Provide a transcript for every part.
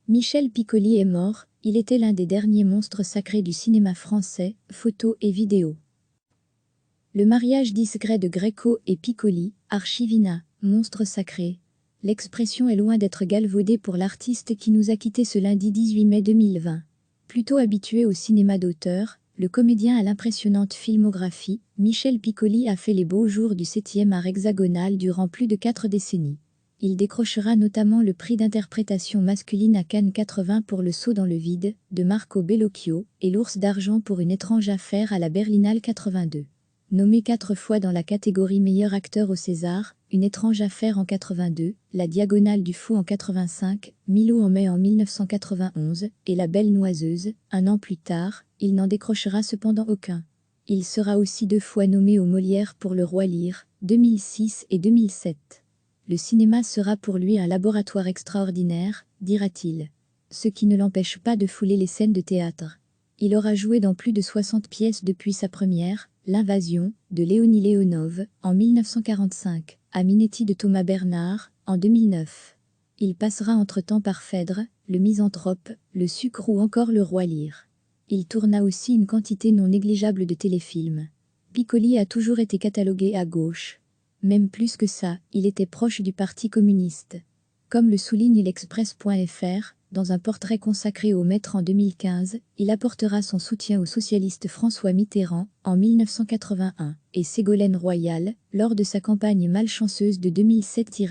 Michel Piccoli est mort, il était l'un des derniers monstres sacrés du cinéma français, photo et vidéo. Le mariage discret de Greco et Piccoli, Archivina, monstre sacré. L'expression est loin d'être galvaudée pour l'artiste qui nous a quittés ce lundi 18 mai 2020. Plutôt habitué au cinéma d'auteur, le comédien à l'impressionnante filmographie, Michel Piccoli a fait les beaux jours du 7e art hexagonal durant plus de 4 décennies. Il décrochera notamment le prix d'interprétation masculine à Cannes 80 pour Le saut dans le vide, de Marco Bellocchio, et l'Ours d'argent pour Une étrange affaire à la Berlinale 82. Nommé 4 fois dans la catégorie meilleur acteur au César, Une étrange affaire en 82, La Diagonale du Fou en 85, Milo en mai en 1991, et La Belle Noiseuse, un an plus tard, il n'en décrochera cependant aucun. Il sera aussi 2 fois nommé aux Molières pour Le Roi Lear, 2006 et 2007. Le cinéma sera pour lui un laboratoire extraordinaire, dira-t-il. Ce qui ne l'empêche pas de fouler les scènes de théâtre. Il aura joué dans plus de 60 pièces depuis sa première, L'Invasion, de Léonie Léonov, en 1945, à Minetti de Thomas Bernard, en 2009. Il passera entre-temps par Phèdre, Le Misanthrope, Le Sucre ou encore Le Roi Lear. Il tourna aussi une quantité non négligeable de téléfilms. Piccoli a toujours été catalogué à gauche. Même plus que ça, il était proche du Parti communiste. Comme le souligne l'Express.fr, dans un portrait consacré au maître en 2015, il apportera son soutien au socialiste François Mitterrand, en 1981, et Ségolène Royal, lors de sa campagne malchanceuse de 2007.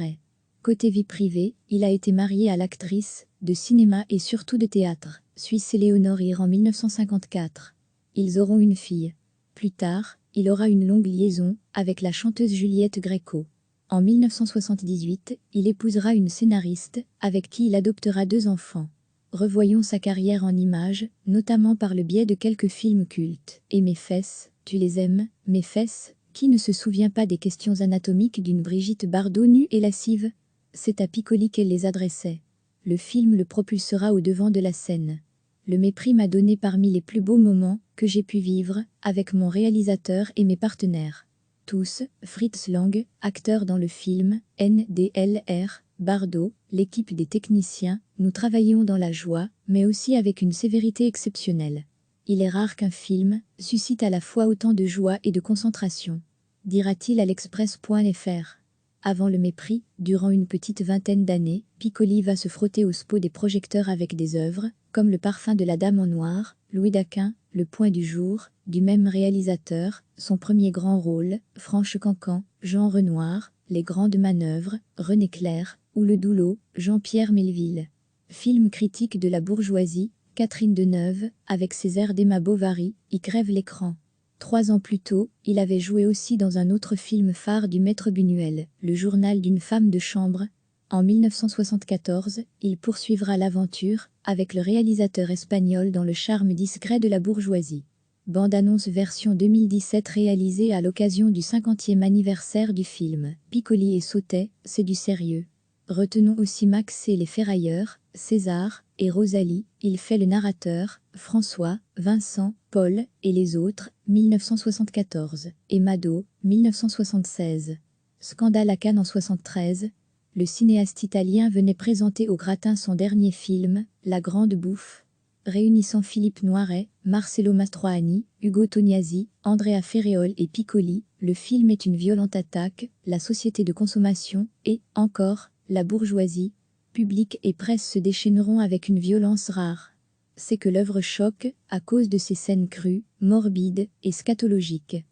Côté vie privée, il a été marié à l'actrice, de cinéma et surtout de théâtre, suisse Éléonore Hir en 1954. Ils auront une fille. Plus tard, il aura une longue liaison avec la chanteuse Juliette Gréco. En 1978, il épousera une scénariste, avec qui il adoptera 2 enfants. Revoyons sa carrière en images, notamment par le biais de quelques films cultes. Et Mes fesses, tu les aimes, mes fesses, qui ne se souvient pas des questions anatomiques d'une Brigitte Bardot nue et lascive? C'est à Piccoli qu'elle les adressait. Le film le propulsera au devant de la scène. Le mépris m'a donné parmi les plus beaux moments que j'ai pu vivre avec mon réalisateur et mes partenaires. Tous, Fritz Lang, acteur dans le film, NDLR, Bardot, l'équipe des techniciens, nous travaillions dans la joie, mais aussi avec une sévérité exceptionnelle. Il est rare qu'un film suscite à la fois autant de joie et de concentration, dira-t-il à l'Express.fr. Avant le mépris, durant une petite vingtaine d'années, Piccoli va se frotter au spot des projecteurs avec des œuvres, comme Le parfum de la dame en noir, Louis Daquin, Le point du jour, du même réalisateur, son premier grand rôle, Franche Cancan, Jean Renoir, Les grandes manœuvres, René Clair, ou Le Doulot, Jean-Pierre Melville. Film critique de la bourgeoisie, Catherine Deneuve, avec ses airs d'Emma Bovary, y crève l'écran. 3 ans plus tôt, il avait joué aussi dans un autre film phare du maître Buñuel, Le journal d'une femme de chambre. En 1974, il poursuivra l'aventure avec le réalisateur espagnol dans Le charme discret de la bourgeoisie. Bande-annonce version 2017 réalisée à l'occasion du 50e anniversaire du film. Piccoli et Sautet, c'est du sérieux. Retenons aussi Max et les Ferrailleurs, César et Rosalie, il fait le narrateur, François, Vincent, Paul et les autres, 1974, et Mado, 1976. Scandale à Cannes en 73. Le cinéaste italien venait présenter au gratin son dernier film, La Grande Bouffe, réunissant Philippe Noiret, Marcello Mastroianni, Ugo Tognazzi, Andrea Ferreol et Piccoli. Le film est une violente attaque, la société de consommation et, encore, la bourgeoisie. Public et presse se déchaîneront avec une violence rare. C'est que l'œuvre choque, à cause de ses scènes crues, morbides et scatologiques.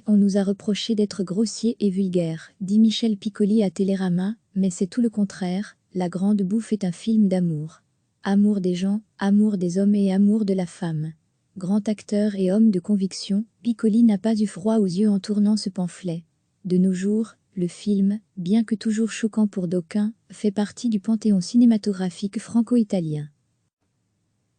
On nous a reproché d'être grossier et vulgaire, dit Michel Piccoli à Télérama, mais c'est tout le contraire, La Grande Bouffe est un film d'amour. Amour des gens, amour des hommes et amour de la femme. Grand acteur et homme de conviction, Piccoli n'a pas eu froid aux yeux en tournant ce pamphlet. De nos jours, le film, bien que toujours choquant pour d'aucuns, fait partie du panthéon cinématographique franco-italien.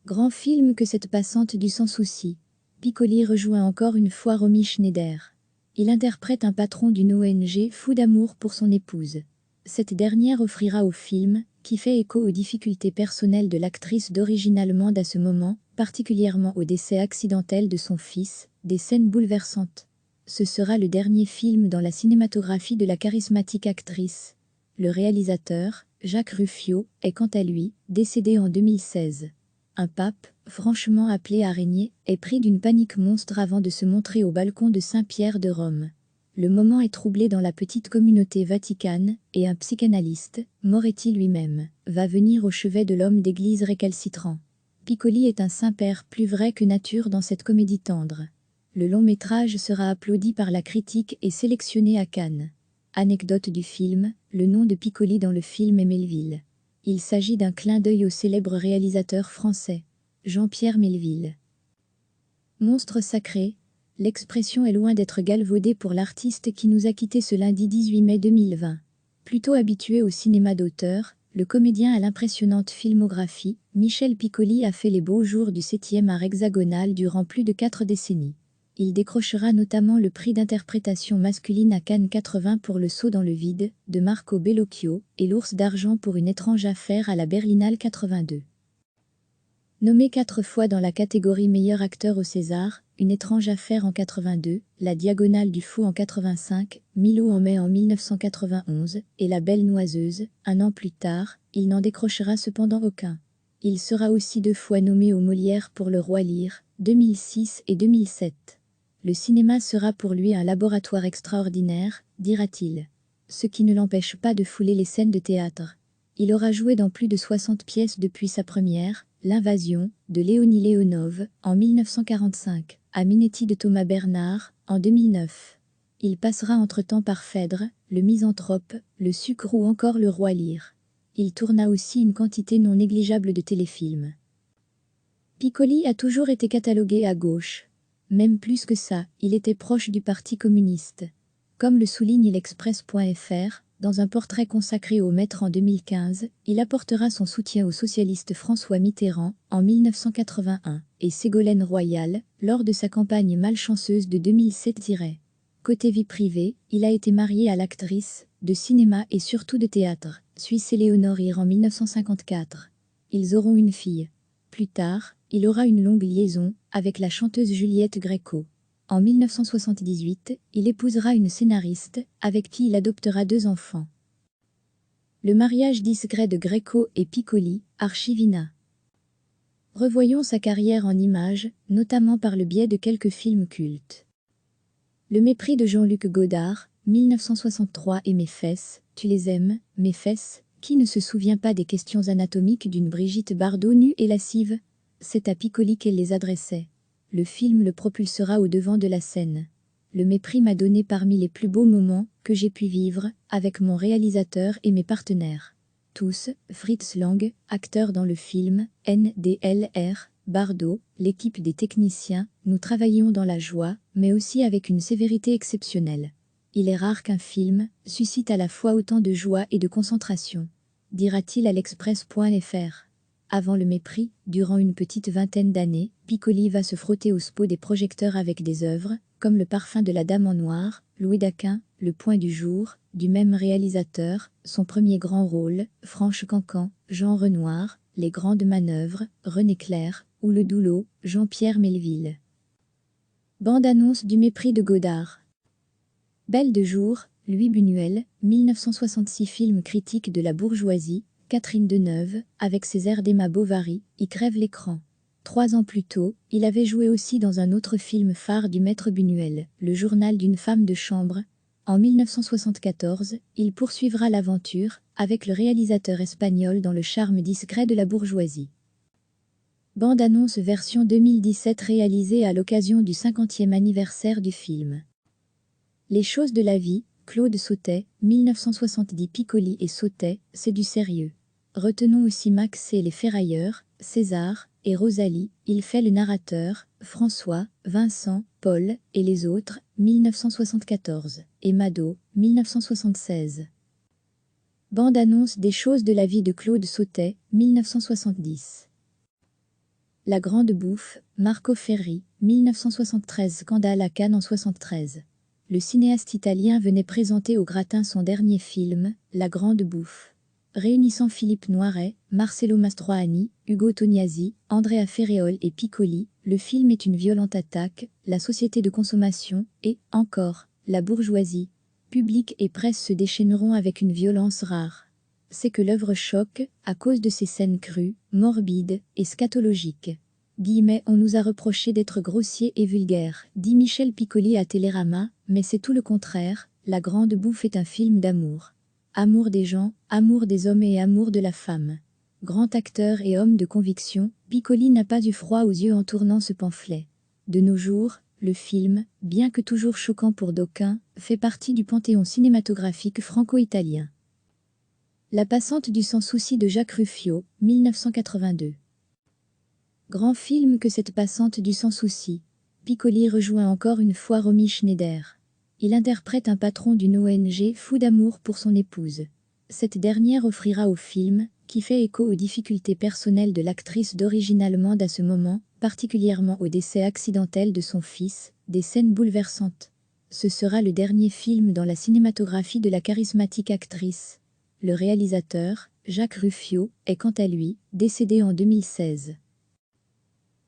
Grand film que cette passante du sans souci. Piccoli rejoint encore une fois Romy Schneider. Il interprète un patron d'une ONG fou d'amour pour son épouse. Cette dernière offrira au film, qui fait écho aux difficultés personnelles de l'actrice d'origine allemande à ce moment, particulièrement au décès accidentel de son fils, des scènes bouleversantes. Ce sera le dernier film dans la cinématographie de la charismatique actrice. Le réalisateur, Jacques Ruffio, est quant à lui, décédé en 2016. Un pape, franchement appelé à régner, est pris d'une panique monstre avant de se montrer au balcon de Saint-Pierre de Rome. Le moment est troublé dans la petite communauté vaticane, et un psychanalyste, Moretti lui-même, va venir au chevet de l'homme d'église récalcitrant. Piccoli est un saint-père plus vrai que nature dans cette comédie tendre. Le long-métrage sera applaudi par la critique et sélectionné à Cannes. Anecdote du film, le nom de Piccoli dans le film est Melville. Il s'agit d'un clin d'œil au célèbre réalisateur français, Jean-Pierre Melville. Monstre sacré, l'expression est loin d'être galvaudée pour l'artiste qui nous a quittés ce lundi 18 mai 2020. Plutôt habitué au cinéma d'auteur, le comédien à l'impressionnante filmographie, Michel Piccoli a fait les beaux jours du 7e art hexagonal durant plus de 4 décennies. Il décrochera notamment le prix d'interprétation masculine à Cannes 80 pour Le saut dans le vide, de Marco Bellocchio, et l'Ours d'argent pour Une étrange affaire à la Berlinale 82. Nommé 4 fois dans la catégorie meilleur acteur au César, Une étrange affaire en 82, La Diagonale du Fou en 85, Milou en mai en 1991, et La Belle Noiseuse, un an plus tard, il n'en décrochera cependant aucun. Il sera aussi 2 fois nommé aux Molières pour Le Roi Lear, 2006 et 2007. Le cinéma sera pour lui un laboratoire extraordinaire, dira-t-il. Ce qui ne l'empêche pas de fouler les scènes de théâtre. Il aura joué dans plus de 60 pièces depuis sa première, L'Invasion, de Léonie Léonov, en 1945, à Minetti de Thomas Bernard, en 2009. Il passera entre-temps par Phèdre, Le Misanthrope, Le Sucre ou encore Le Roi Lear. Il tourna aussi une quantité non négligeable de téléfilms. Piccoli a toujours été catalogué à gauche. Même plus que ça, il était proche du Parti communiste. Comme le souligne l'Express.fr, dans un portrait consacré au maître en 2015, il apportera son soutien au socialiste François Mitterrand, en 1981, et Ségolène Royal, lors de sa campagne malchanceuse de 2007. Côté vie privée, il a été marié à l'actrice, de cinéma et surtout de théâtre, suisse Éléonore Ir en 1954. Ils auront une fille. Plus tard, il aura une longue liaison avec la chanteuse Juliette Gréco. En 1978, il épousera une scénariste, avec qui il adoptera 2 enfants. Le mariage discret de Gréco et Piccoli, Archivina. Revoyons sa carrière en images, notamment par le biais de quelques films cultes. Le mépris de Jean-Luc Godard, 1963 et Mes fesses, tu les aimes, mes fesses, qui ne se souvient pas des questions anatomiques d'une Brigitte Bardot nue et lascive? C'est à Piccoli qu'elle les adressait. Le film le propulsera au devant de la scène. Le mépris m'a donné parmi les plus beaux moments que j'ai pu vivre avec mon réalisateur et mes partenaires. Tous, Fritz Lang, acteur dans le film, NDLR, Bardot, l'équipe des techniciens, nous travaillions dans la joie, mais aussi avec une sévérité exceptionnelle. Il est rare qu'un film suscite à la fois autant de joie et de concentration, dira-t-il à l'Express.fr. Avant le mépris, durant une petite vingtaine d'années, Piccoli va se frotter au spot des projecteurs avec des œuvres, comme Le parfum de la dame en noir, Louis d'Aquin, Le point du jour, du même réalisateur, son premier grand rôle, Franche Cancan, Jean Renoir, Les grandes manœuvres, René Clair, ou Le Doulot, Jean-Pierre Melville. Bande-annonce du mépris de Godard. Belle de jour, Louis Buñuel, 1966. Film critique de la bourgeoisie, Catherine Deneuve, avec ses airs d'Emma Bovary, y crève l'écran. 3 ans plus tôt, il avait joué aussi dans un autre film phare du maître Buñuel, Le journal d'une femme de chambre. En 1974, il poursuivra l'aventure, avec le réalisateur espagnol dans Le charme discret de la bourgeoisie. Bande-annonce version 2017 réalisée à l'occasion du 50e anniversaire du film. Les choses de la vie, Claude Sautet, 1970. Piccoli et Sautet, c'est du sérieux. Retenons aussi Max et les Ferrailleurs, César, et Rosalie, il fait le narrateur, François, Vincent, Paul, et les autres, 1974, et Mado, 1976. Bande-annonce des choses de la vie de Claude Sautet, 1970. La Grande Bouffe, Marco Ferri, 1973. Scandale à Cannes en 73. Le cinéaste italien venait présenter au gratin son dernier film, La Grande Bouffe. Réunissant Philippe Noiret, Marcello Mastroianni, Ugo Tognazzi, Andrea Ferreol et Piccoli, le film est une violente attaque, la société de consommation et, encore, la bourgeoisie. Public et presse se déchaîneront avec une violence rare. c'est que l'œuvre choque à cause de ses scènes crues, morbides et scatologiques. On nous a reproché d'être grossier et vulgaire, dit Michel Piccoli à Télérama, mais c'est tout le contraire, La Grande Bouffe est un film d'amour. Amour des gens, amour des hommes et amour de la femme. Grand acteur et homme de conviction, Piccoli n'a pas eu froid aux yeux en tournant ce pamphlet. De nos jours, le film, bien que toujours choquant pour d'aucuns, fait partie du panthéon cinématographique franco-italien. La passante du sans-souci de Jacques Ruffio, 1982. Grand film que cette passante du sans-souci. Piccoli rejoint encore une fois Romy Schneider. Il interprète un patron d'une ONG fou d'amour pour son épouse. Cette dernière offrira au film, qui fait écho aux difficultés personnelles de l'actrice d'origine allemande à ce moment, particulièrement au décès accidentel de son fils, des scènes bouleversantes. Ce sera le dernier film dans la cinématographie de la charismatique actrice. Le réalisateur, Jacques Ruffio, est quant à lui, décédé en 2016.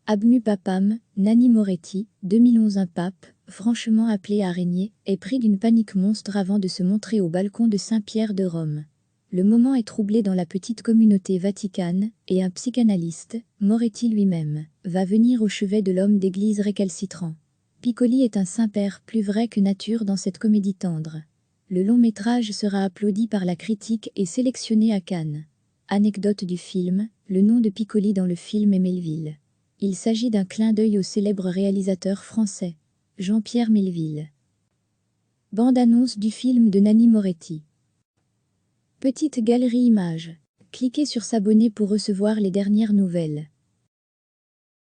Abnu Papam, Nanni Moretti, 2011. Un pape, franchement appelé à régner, est pris d'une panique monstre avant de se montrer au balcon de Saint-Pierre de Rome. Le moment est troublé dans la petite communauté vaticane, et un psychanalyste, Moretti lui-même, va venir au chevet de l'homme d'église récalcitrant. Piccoli est un saint-père plus vrai que nature dans cette comédie tendre. Le long métrage sera applaudi par la critique et sélectionné à Cannes. Anecdote du film, le nom de Piccoli dans le film est Melville. Il s'agit d'un clin d'œil au célèbre réalisateur français, Jean-Pierre Melville. Bande-annonce du film de Nanni Moretti. Petite galerie images. Cliquez sur s'abonner pour recevoir les dernières nouvelles.